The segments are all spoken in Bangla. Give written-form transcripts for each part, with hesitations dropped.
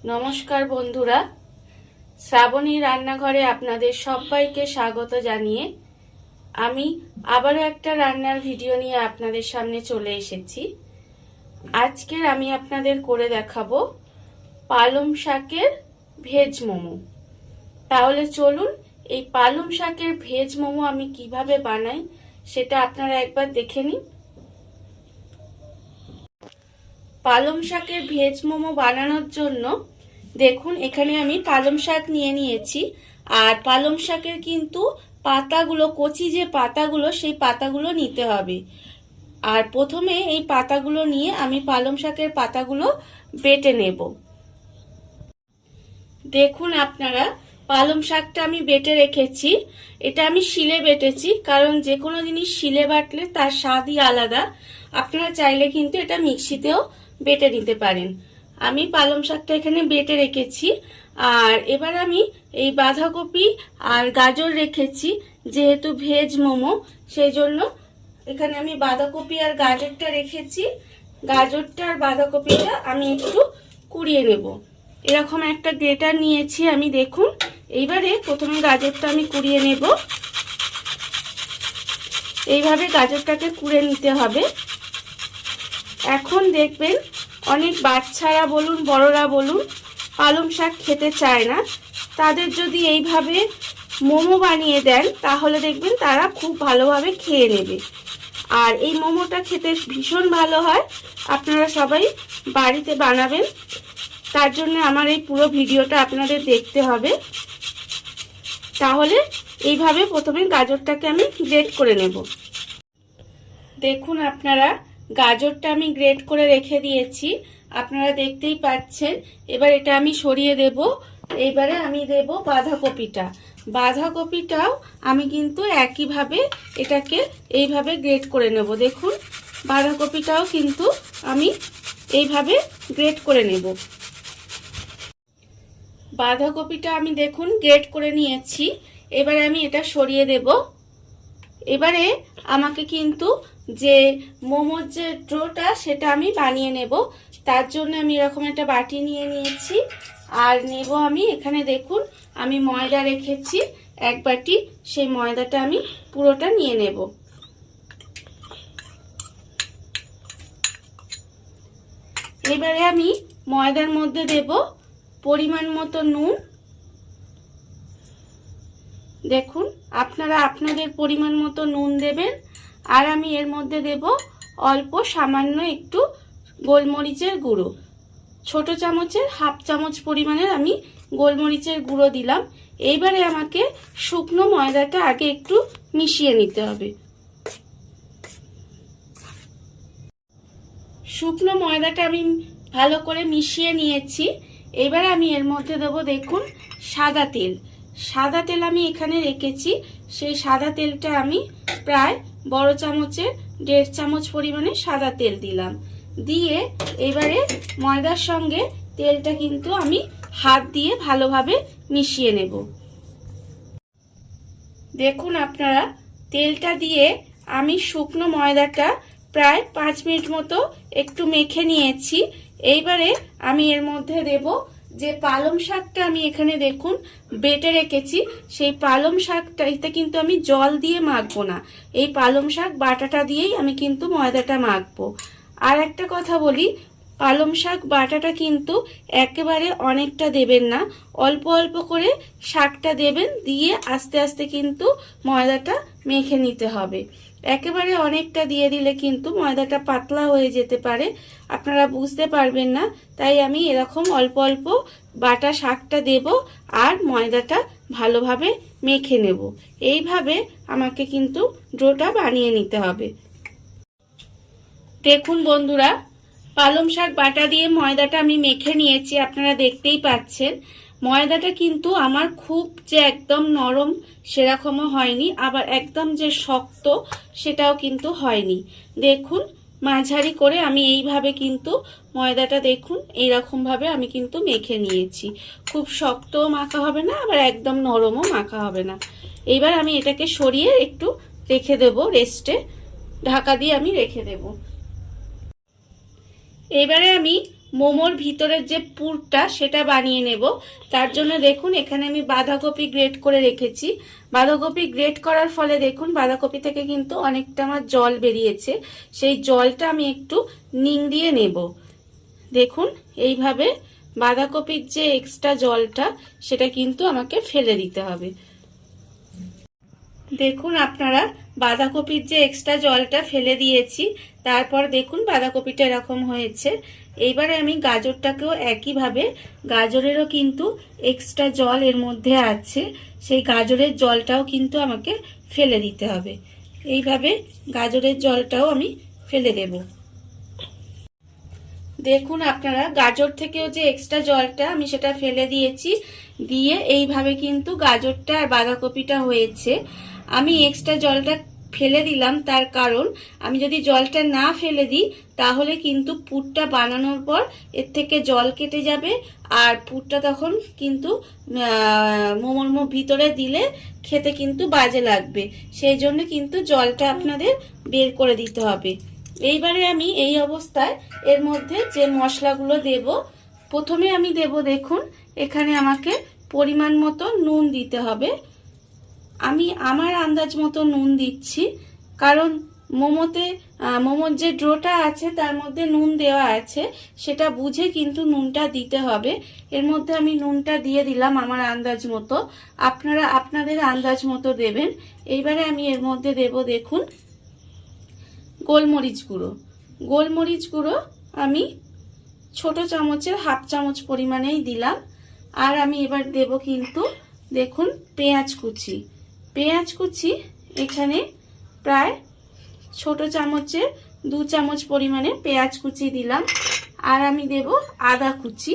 নমস্কার বন্ধুরা, শ্রাবণী রান্নাঘরে আপনাদের সবাইকে স্বাগত জানিয়ে আমি আবারও একটা রান্নার ভিডিও নিয়ে আপনাদের সামনে চলে এসেছি। আজকের আমি আপনাদের করে দেখাবো পালং শাকের ভেজ মোমো। তাহলে চলুন এই পালং শাকের ভেজ মোমো আমি কিভাবে বানাই সেটা আপনারা একবার দেখে নিন। পালং শাকের ভেজ মোমো বানানোর জন্য দেখুন এখানে আমি পালং শাক নিয়ে নিয়েছি। আর পালং শাকের কিন্তু পাতাগুলো, কচি যে পাতাগুলো, সেই পাতাগুলো নিতে হবে। আর প্রথমে এই পাতাগুলো নিয়ে আমি পালং শাকের পাতাগুলো বেটে নেব। দেখুন আপনারা, পালং শাকটা আমি বেটে রেখেছি। এটা আমি শিলে বেটেছি, কারণ যে কোনো জিনিস শিলে বাটলে তার স্বাদই আলাদা। আপনারা চাইলে কিন্তু এটা মিক্সিতেও বেটে নিতে পারেন। আমি পালং শাকটা এখানে বেটে রেখেছি। আর এবার আমি এই বাঁধাকপি আর গাজর রেখেছি, যেহেতু ভেজ মোমো সেই জন্য এখানে আমি বাঁধাকপি আর গাজরটা রেখেছি। গাজরটা আর বাঁধাকপিটা আমি একটু কুড়িয়ে নেব। এরকম একটা গ্রেটার নিয়েছি আমি। দেখুন এইবারে প্রথমে গাজরটা আমি কুড়িয়ে নেব। এইভাবে গাজরটাকে কুড়ে নিতে হবে। এখন দেখবেন অনেক বাচ্চারা বলুন, বড়রা বলুন, পালং শাক খেতে চায় না। তাদের যদি এইভাবে মোমো বানিয়ে দেন তাহলে দেখবেন তারা খুব ভালোভাবে খেয়ে নেবে। আর এই মোমোটা খেতে ভীষণ ভালো হয়। আপনারা সবাই বাড়িতে বানাবেন। তার জন্য আমার এই পুরো ভিডিওটা আপনাদের দেখতে হবে। তাহলে এইভাবে প্রথমে গাজরটাকে আমি গ্রেট করে নেব। দেখুন আপনারা, গাজরটা আমি গ্রেট করে রেখে দিয়েছি, আপনারা দেখতেই পাচ্ছেন। এবার এটা আমি সরিয়ে দেব। এবারে আমি দেব বাঁধাকপিটা। বাঁধাকপিটাও আমি কিন্তু একইভাবে এটাকে এইভাবে গ্রেট করে নেব। দেখুন বাঁধাকপিটাও কিন্তু আমি এইভাবে গ্রেট করে নেব। বাঁধাকপিটা আমি দেখুন গ্রেট করে নিয়েছি। এবারে আমি এটা সরিয়ে দেব। এবারে আমাকে কিন্তু যে মোমোর যে ডোটা সেটা আমি বানিয়ে নেব। তার জন্য আমি এরকম একটা বাটি নিয়ে নিয়েছি। আর নেব আমি এখানে, দেখুন আমি ময়দা রেখেছি এক বাটি। সেই ময়দাটা আমি পুরোটা নিয়ে নেব। এবারে আমি ময়দার মধ্যে দেব পরিমাণ মতো নুন। দেখুন আপনারা আপনাদের পরিমাণ মতো নুন দেবেন। আর আমি এর মধ্যে দেব অল্প সামান্য একটু গোলমরিচের গুঁড়ো। ছোট চামচের হাফ চামচ পরিমাণের আমি গোলমরিচের গুঁড়ো দিলাম। এইবারে আমাকে শুকনো ময়দাটা আগে একটু মিশিয়ে নিতে হবে। শুকনো ময়দাটা আমি ভালো করে মিশিয়ে নিয়েছি। এবার আমি এর মধ্যে দেবো, দেখুন সাদা তেল। সাদা তেল আমি এখানে রেখেছি। সেই সাদা তেলটা আমি প্রায় বড় চামচের 1.5 চামচ পরিমাণে সাদা তেল দিলাম। দিয়ে এবারে ময়দার সঙ্গে তেলটা কিন্তু আমি হাত দিয়ে ভালোভাবে মিশিয়ে নেব। দেখুন আপনারা, তেলটা দিয়ে আমি শুকনো ময়দাটা প্রায় 5 মিনিট মতো একটু মেখে নিয়েছি। এইবারে আমি এর মধ্যে দেব যে পালং শাকটা আমি এখানে দেখুন বেটে রেখেছি। সেই পালং শাকটা, এতে কিন্তু আমি জল দিয়ে মাখবো না, এই পালং শাক বাটাটা দিয়েই আমি কিন্তু ময়দাটা মাখবো। আর একটা কথা বলি, পালং শাক বাটাটা কিন্তু একেবারে অনেকটা দেবেন না, অল্প অল্প করে শাকটা দেবেন। দিয়ে আস্তে আস্তে কিন্তু ময়দাটা মেখে নিতে হবে। একেবারে অনেকটা দিয়ে দিলে কিন্তু ময়দাটা পাতলা হয়ে যেতে পারে, আপনারা বুঝতে পারবেন না। তাই আমি এরকম অল্প অল্প বাটা শাকটা দেব আর ময়দাটা ভালোভাবে মেখে নেব। এইভাবে আমাকে কিন্তু ডোটা বানিয়ে নিতে হবে। দেখুন বন্ধুরা, পালং শাক বাটা দিয়ে ময়দাটা আমি মেখে নিয়েছি, আপনারা দেখতেই পাচ্ছেন। ময়দাটা কিন্তু আমার খুব যে একদম নরম সেরকমও হয়নি, আবার একদম যে শক্ত সেটাও কিন্তু হয়নি। দেখুন মাঝারি করে আমি এইভাবে কিন্তু ময়দাটা, দেখুন এইরকম ভাবে আমি কিন্তু মেখে নিয়েছি। খুব শক্তও মাখা হবে না, আবার একদম নরমও মাখা হবে না। এইবার আমি এটাকে সরিয়ে একটু রেখে দেব রেস্টে, ঢাকা দিয়ে আমি রেখে দেব। এবারে আমি মোমোর ভিতরের যে পুরটা সেটা বানিয়ে নেব। তার জন্য দেখুন এখানে আমি বাঁধাকপি গ্রেট করে রেখেছি। বাঁধাকপি গ্রেট করার ফলে দেখুন বাঁধাকপি থেকে কিন্তু অনেকটা আমার জল বেরিয়েছে। সেই জলটা আমি একটু নিংড়িয়ে নেব। দেখুন এইভাবে বাঁধাকপির যে এক্সট্রা জলটা সেটা কিন্তু আমাকে ফেলে দিতে হবে। দেখুন আপনারা বাঁধাকপির যে এক্সট্রা জলটা ফেলে দিয়েছি, তারপর দেখুন বাঁধাকপিটা এরকম হয়েছে। এইবারে আমি গাজরটাকেও একইভাবে, গাজরেরও কিন্তু এক্সট্রা জল এর মধ্যে আছে, সেই গাজরের জলটাও কিন্তু আমাকে ফেলে দিতে হবে। এইভাবে গাজরের জলটাও আমি ফেলে দেব। দেখুন আপনারা গাজর থেকেও যে এক্সট্রা জলটা আমি সেটা ফেলে দিয়েছি, দিয়ে এইভাবে কিন্তু গাজরটা আর বাঁধাকপিটা হয়েছে। আমি এক্সট্রা জলটা ফেলে দিলাম তার কারণ আমি যদি জলটা না ফেলে দিই তাহলে কিন্তু পুরটা বানানোর পর এর থেকে জল কেটে যাবে, আর পুরটা তখন কিন্তু মোমোর ভিতরে দিলে খেতে কিন্তু বাজে লাগবে। সেই জন্য কিন্তু জলটা আপনাদের বের করে দিতে হবে। এইবারে আমি এই অবস্থায় এর মধ্যে যে মশলাগুলো দেব, প্রথমে আমি দেব, দেখুন এখানে আমাকে পরিমাণ মতো নুন দিতে হবে। আমি আমার আন্দাজ মতো নুন দিচ্ছি, কারণ মোমোর যে ডোটা আছে তার মধ্যে নুন দেওয়া আছে, সেটা বুঝে কিন্তু নুনটা দিতে হবে। এর মধ্যে আমি নুনটা দিয়ে দিলাম আমার আন্দাজ মতো, আপনারা আপনাদের আন্দাজ মতো দেবেন। এইবারে আমি এর মধ্যে দেব, দেখুন গোলমরিচ গুঁড়ো। গোলমরিচ গুঁড়ো আমি ছোট চামচের হাফ চামচ পরিমাণেই দিলাম। আর আমি এবার দেব কিন্তু দেখুন পেঁয়াজ কুচি। পেঁয়াজ কুচি এখানে প্রায় ছোট চামচের 2 চামচ পরিমাণে পেঁয়াজ কুচি দিলাম। আর আমি দেব আদা কুচি।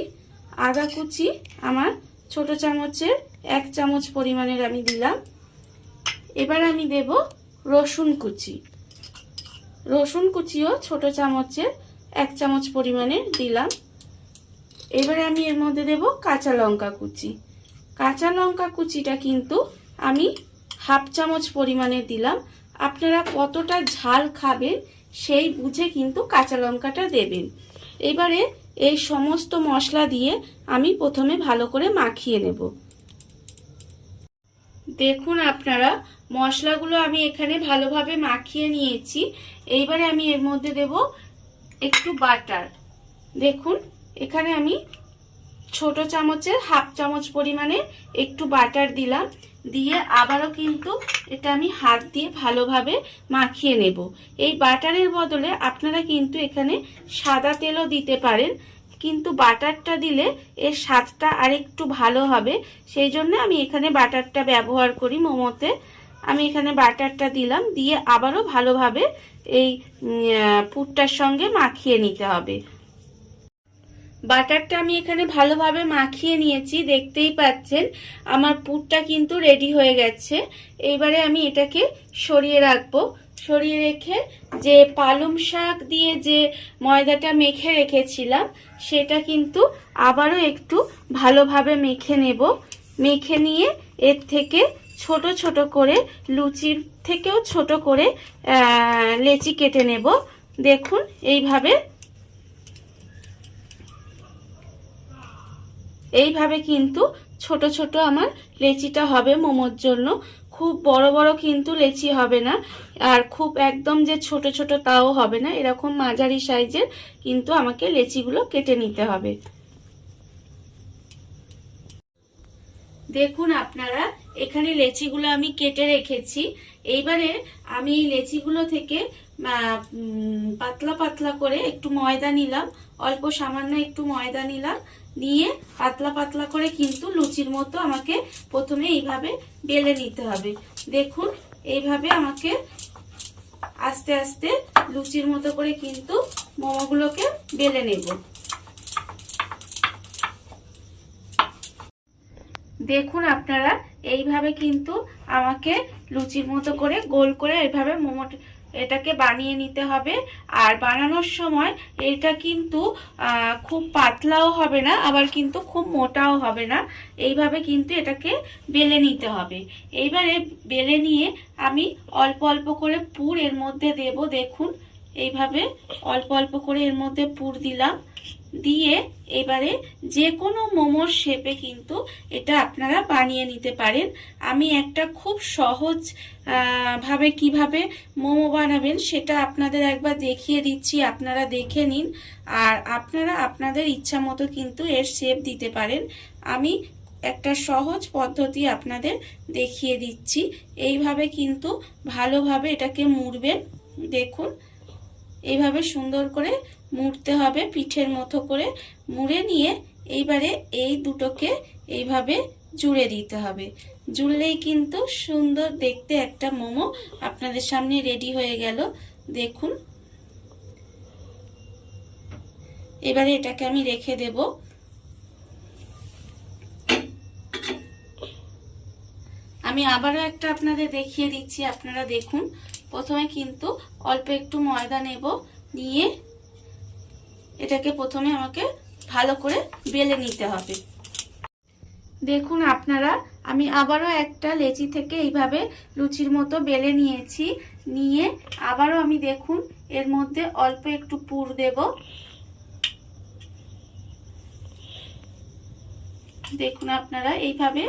আদা কুচি আমার ছোট চামচের 1 চামচ পরিমাণের আমি দিলাম। এবার আমি দেব রসুন কুচি। রসুন কুচিও ছোট চামচের 1 চামচ পরিমাণে দিলাম। এবারে আমি এর মধ্যে দেব কাঁচা লঙ্কা কুচি। কাঁচা লঙ্কা কুচিটা কিন্তু আমি হাফ চামচ পরিমাণে দিলাম। আপনারা কতটা ঝাল খাবেন সেই বুঝে কিন্তু কাঁচা লঙ্কাটা দেবেন। এবারে এই সমস্ত মশলা দিয়ে আমি প্রথমে ভালো করে মাখিয়ে নেব। দেখুন আপনারা মশলাগুলো আমি এখানে ভালোভাবে মাখিয়ে নিয়েছি। এইবারে আমি এর মধ্যে দেব একটু বাটার। দেখুন এখানে আমি ছোট চামচের হাফ চামচ পরিমাণে একটু বাটার দিলাম, দিয়ে আবারও কিন্তু এটা আমি হাত দিয়ে ভালোভাবে মাখিয়ে নেব। এই বাটারের বদলে আপনারা কিন্তু এখানে সাদা তেলও দিতে পারেন, কিন্তু বাটারটা দিলে এর স্বাদটা আরেকটু ভালো হবে। সেই জন্য আমি এখানে বাটারটা ব্যবহার করি মোমোতে। আমি এখানে বাটারটা দিলাম, দিয়ে আবারও ভালোভাবে এই পুরটার সঙ্গে মাখিয়ে নিতে হবে। বাটারটা আমি এখানে ভালোভাবে মাখিয়ে নিয়েছি, দেখতেই পাচ্ছেন আমার পুরটা কিন্তু রেডি হয়ে গেছে। এইবারে আমি এটাকে সরিয়ে রাখবো। সরিয়ে রেখে যে পালং শাক দিয়ে যে ময়দাটা মেখে রেখেছিলাম সেটা কিন্তু আবারও একটু ভালোভাবে মেখে নেব। মেখে নিয়ে এর থেকে ছোট ছোট করে, লুচির থেকেও ছোট করে লেচি কেটে নেব। দেখুন এইভাবে কিন্তু ছোট ছোট আমার লেচিটা হবে মোমোর জন্য। খুব বড় বড় কিন্তু লেচি হবে না, আর খুব একদম যে ছোট ছোট তাও হবে না, এরকম মাঝারি সাইজের কিন্তু আমাকে লেচিগুলো কেটে নিতে হবে। দেখুন আপনারা এখানে লেচিগুলো আমি কেটে রেখেছি। এইবারে আমি এই লেচিগুলো থেকে পাতলা পাতলা করে একটু ময়দা নিলাম, অল্প সামান্য একটু ময়দা নিলাম, নিয়ে পাতলা পাতলা করে কিন্তু লুচির মতো আমাকে প্রথমে এইভাবে বেলে নিতে হবে। দেখুন এইভাবে আমাকে আস্তে আস্তে লুচির মতো করে কিন্তু মোমোগুলোকে বেলে নেব। দেখুন আপনারা এইভাবে কিন্তু আমাকে লুচির মতো করে গোল করে এইভাবে এটাকে বানিয়ে নিতে হবে। আর বানানোর সময় এটা কিন্তু খুব পাতলাও হবে না, আবার কিন্তু খুব মোটাও হবে না। এইভাবে কিন্তু এটাকে বেলে নিতে হবে। এইবারে বেলে নিয়ে আমি অল্প অল্প করে পুর এর মধ্যে দেব। দেখুন এইভাবে অল্প অল্প করে এর মধ্যে পুর দিলাম, দিয়ে এবারে যে কোনো মোমোর শেপে কিন্তু এটা আপনারা বানিয়ে নিতে পারেন। আমি একটা খুব সহজ ভাবে কিভাবে মোমো বানাবেন সেটা আপনাদের একবার দেখিয়ে দিচ্ছি, আপনারা দেখে নিন। আর আপনারা আপনাদের ইচ্ছা মতো কিন্তু এর শেপ দিতে পারেন। আমি একটা সহজ পদ্ধতি আপনাদের দেখিয়ে দিচ্ছি। এইভাবে কিন্তু ভালোভাবে এটাকে মুড়বেন। দেখুন এইভাবে সুন্দর করে মুড়তে হবে, পিঠের মতো করে মুড়ে নিয়ে এইবারে এই দুটোকে এইভাবে জুড়ে দিতে হবে। জুড়লেই কিন্তু সুন্দর দেখতে একটা মোমো আপনাদের সামনে রেডি হয়ে গেল। দেখুন এবারে এটাকে আমি রেখে দেব। আমি আবারও একটা আপনাদের দেখিয়ে দিচ্ছি, আপনারা দেখুন। প্রথমে কিন্তু অল্প একটু ময়দা নেব, নিয়ে এটাকে প্রথমে আমাকে ভালো করে বেলে নিতে হবে। দেখুন আপনারা, আমি আবারও একটা লেচি থেকে এইভাবে লুচির মতো বেলে নিয়েছি। নিয়ে আবারও আমি দেখুন এর মধ্যে অল্প একটু পুর দেব। দেখুন আপনারা এইভাবে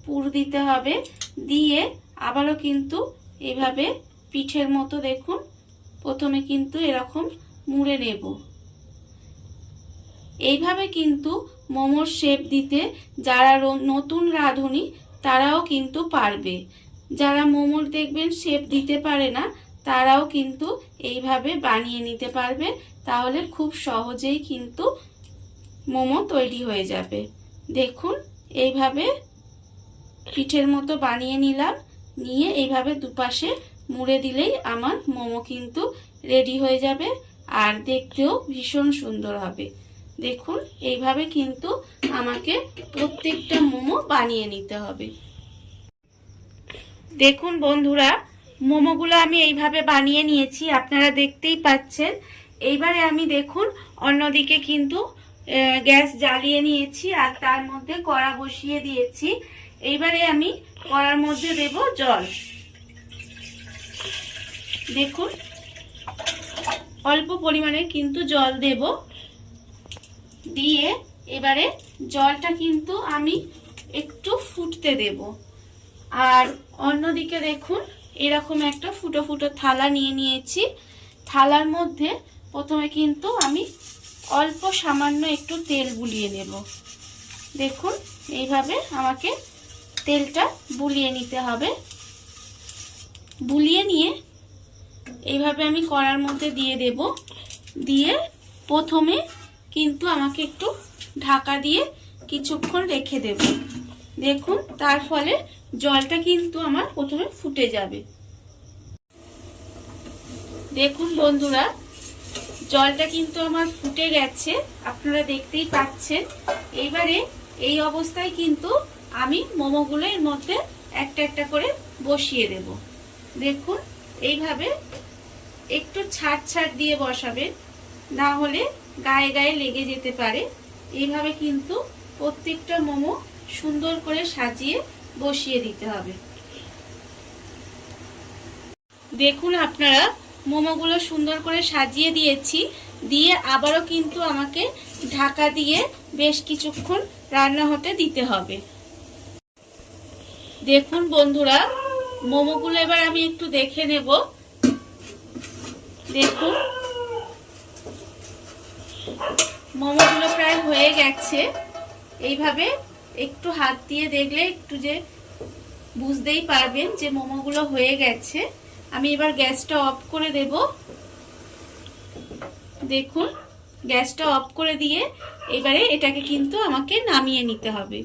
পুর দিতে হবে। দিয়ে আবারও কিন্তু এইভাবে পিঠের মতো দেখুন প্রথমে কিন্তু এরকম মুড়ে নেব। এইভাবে কিন্তু মোমোর শেপ দিতে যারা নতুন রাঁধুনি তারাও কিন্তু পারবে। যারা মোমোর দেখবেন শেপ দিতে পারে না তারাও কিন্তু এইভাবে বানিয়ে নিতে পারবে। তাহলে খুব সহজেই কিন্তু মোমো তৈরি হয়ে যাবে। দেখুন এইভাবে পিঠের মতো বানিয়ে নিলাম। নিয়ে এইভাবে দুপাশে মুড়ে দিলেই আমার মোমো কিন্তু রেডি হয়ে যাবে, আর দেখতেও ভীষণ সুন্দর হবে। দেখুন এইভাবে কিন্তু আমাকে প্রত্যেকটা মোমো বানিয়ে নিতে হবে। দেখুন বন্ধুরা, মোমোগুলো আমি এইভাবে বানিয়ে নিয়েছি, আপনারা দেখতেই পাচ্ছেন। এইবারে আমি দেখুন অন্যদিকে কিন্তু গ্যাস জ্বালিয়ে নিয়েছি আর তার মধ্যে কড়া বসিয়ে দিয়েছি। এইবারে আমি কড়ার মধ্যে দেব জল। দেখুন অল্প পরিমাণে কিন্তু জল দেব। দিয়ে এবারে জলটা কিন্তু আমি একটু ফুটতে দেব। আর অন্যদিকে দেখুন এরকম একটা ফুটো ফুটো থালা নিয়ে নিয়েছি। থালার মধ্যে প্রথমে কিন্তু আমি অল্প সামান্য একটু তেল বুলিয়ে নেব। দেখুন এইভাবে আমাকে তেলটা বুলিয়ে নিতে হবে। বুলিয়ে নিয়ে এইভাবে আমি কড়ার মধ্যে দিয়ে দেব। দিয়ে প্রথমে কিন্তু আমাকে একটু ঢাকা দিয়ে কিছুক্ষণ রেখে দেব। দেখুন তার ফলে জলটা কিন্তু আমার প্রথমে ফুটে যাবে। দেখুন বন্ধুরা, জলটা কিন্তু আমার ফুটে গেছে, আপনারা দেখতেই পাচ্ছেন। এইবারে এই অবস্থায় কিন্তু আমি মোমোগুলো এর মধ্যে একটা একটা করে বসিয়ে দেব। দেখুন এইভাবে একটু ছাড় ছাড় দিয়ে বসাবেন, না হলে গায়ে গায়ে লেগে যেতে পারে। এইভাবে কিন্তু প্রত্যেকটা মোমো সুন্দর করে সাজিয়ে বসিয়ে দিতে হবে। দেখুন আপনারা, মোমোগুলো সুন্দর করে সাজিয়ে দিয়েছি। দিয়ে আবারও কিন্তু আমাকে ঢাকা দিয়ে বেশ কিছুক্ষণ রান্না হতে দিতে হবে। দেখুন বন্ধুরা, মোমোগুলো এবার আমি একটু দেখে নেব। দেখুন মোমোগুলো প্রায় হয়ে গেছে। এইভাবে একটু হাত দিয়ে দেখলে একটু যে বুঝতেই পারবেন যে মোমোগুলো হয়ে গেছে। আমি এবার গ্যাসটা অফ করে দেব। দেখুন গ্যাসটা অফ করে দিয়ে এবারে এটাকে কিন্তু আমাকে নামিয়ে নিতে হবে।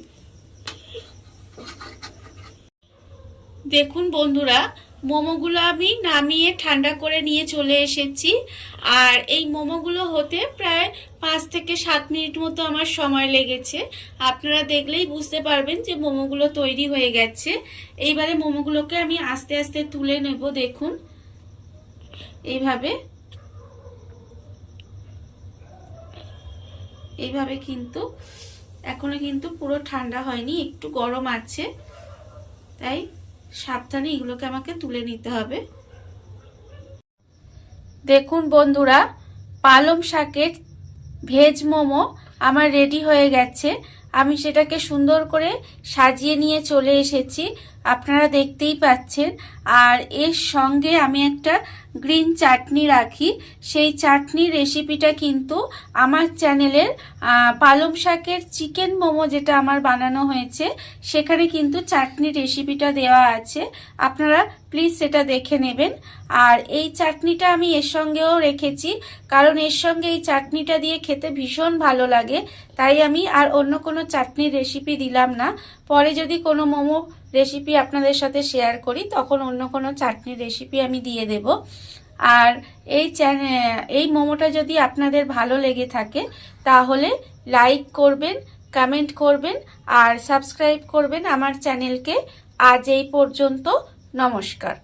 দেখুন বন্ধুরা, মোমোগুলো আমি নামিয়ে ঠান্ডা করে নিয়ে চলে এসেছি। আর এই মোমোগুলো হতে প্রায় 5 থেকে 7 মিনিট মতো আমার সময় লেগেছে। আপনারা দেখলেই বুঝতে পারবেন যে মোমোগুলো তৈরি হয়ে গেছে। এইবারে মোমোগুলোকে আমি আস্তে আস্তে তুলে নেব। দেখুন এইভাবে কিন্তু এখনো কিন্তু পুরো ঠান্ডা হয়নি, একটু গরম আছে, তাই সাবধানে এগুলোকে আমাকে তুলে নিতে হবে। দেখুন বন্ধুরা, পালং শাকের ভেজ মোমো আমার রেডি হয়ে গেছে। আমি সেটাকে সুন্দর করে সাজিয়ে নিয়ে চলে এসেছি, আপনারা দেখতেই পাচ্ছেন। আর এর সঙ্গে আমি একটা গ্রিন চাটনি রাখি, সেই চাটনির রেসিপিটা কিন্তু আমার চ্যানেলের পালং শাকের চিকেন মোমো যেটা আমার বানানো হয়েছে সেখানে কিন্তু চাটনির রেসিপিটা দেওয়া আছে, আপনারা প্লিজ সেটা দেখে নেবেন। আর এই চাটনিটা আমি এর সঙ্গেও রেখেছি, কারণ এর সঙ্গে এই চাটনিটা দিয়ে খেতে ভীষণ ভালো লাগে, তাই আমি আর অন্য কোনো চাটনির রেসিপি দিলাম না। পরে যদি কোনো মোমো রেসিপি আপনাদের সাথে শেয়ার করি তখন অন্য কোনো চাটনির রেসিপি আমি দিয়ে দেব। আর এই মোমোটা যদি আপনাদের ভালো লেগে থাকে তাহলে লাইক করবেন, কমেন্ট করবেন আর সাবস্ক্রাইব করবেন আমার চ্যানেলকে। আজ এই পর্যন্ত, নমস্কার।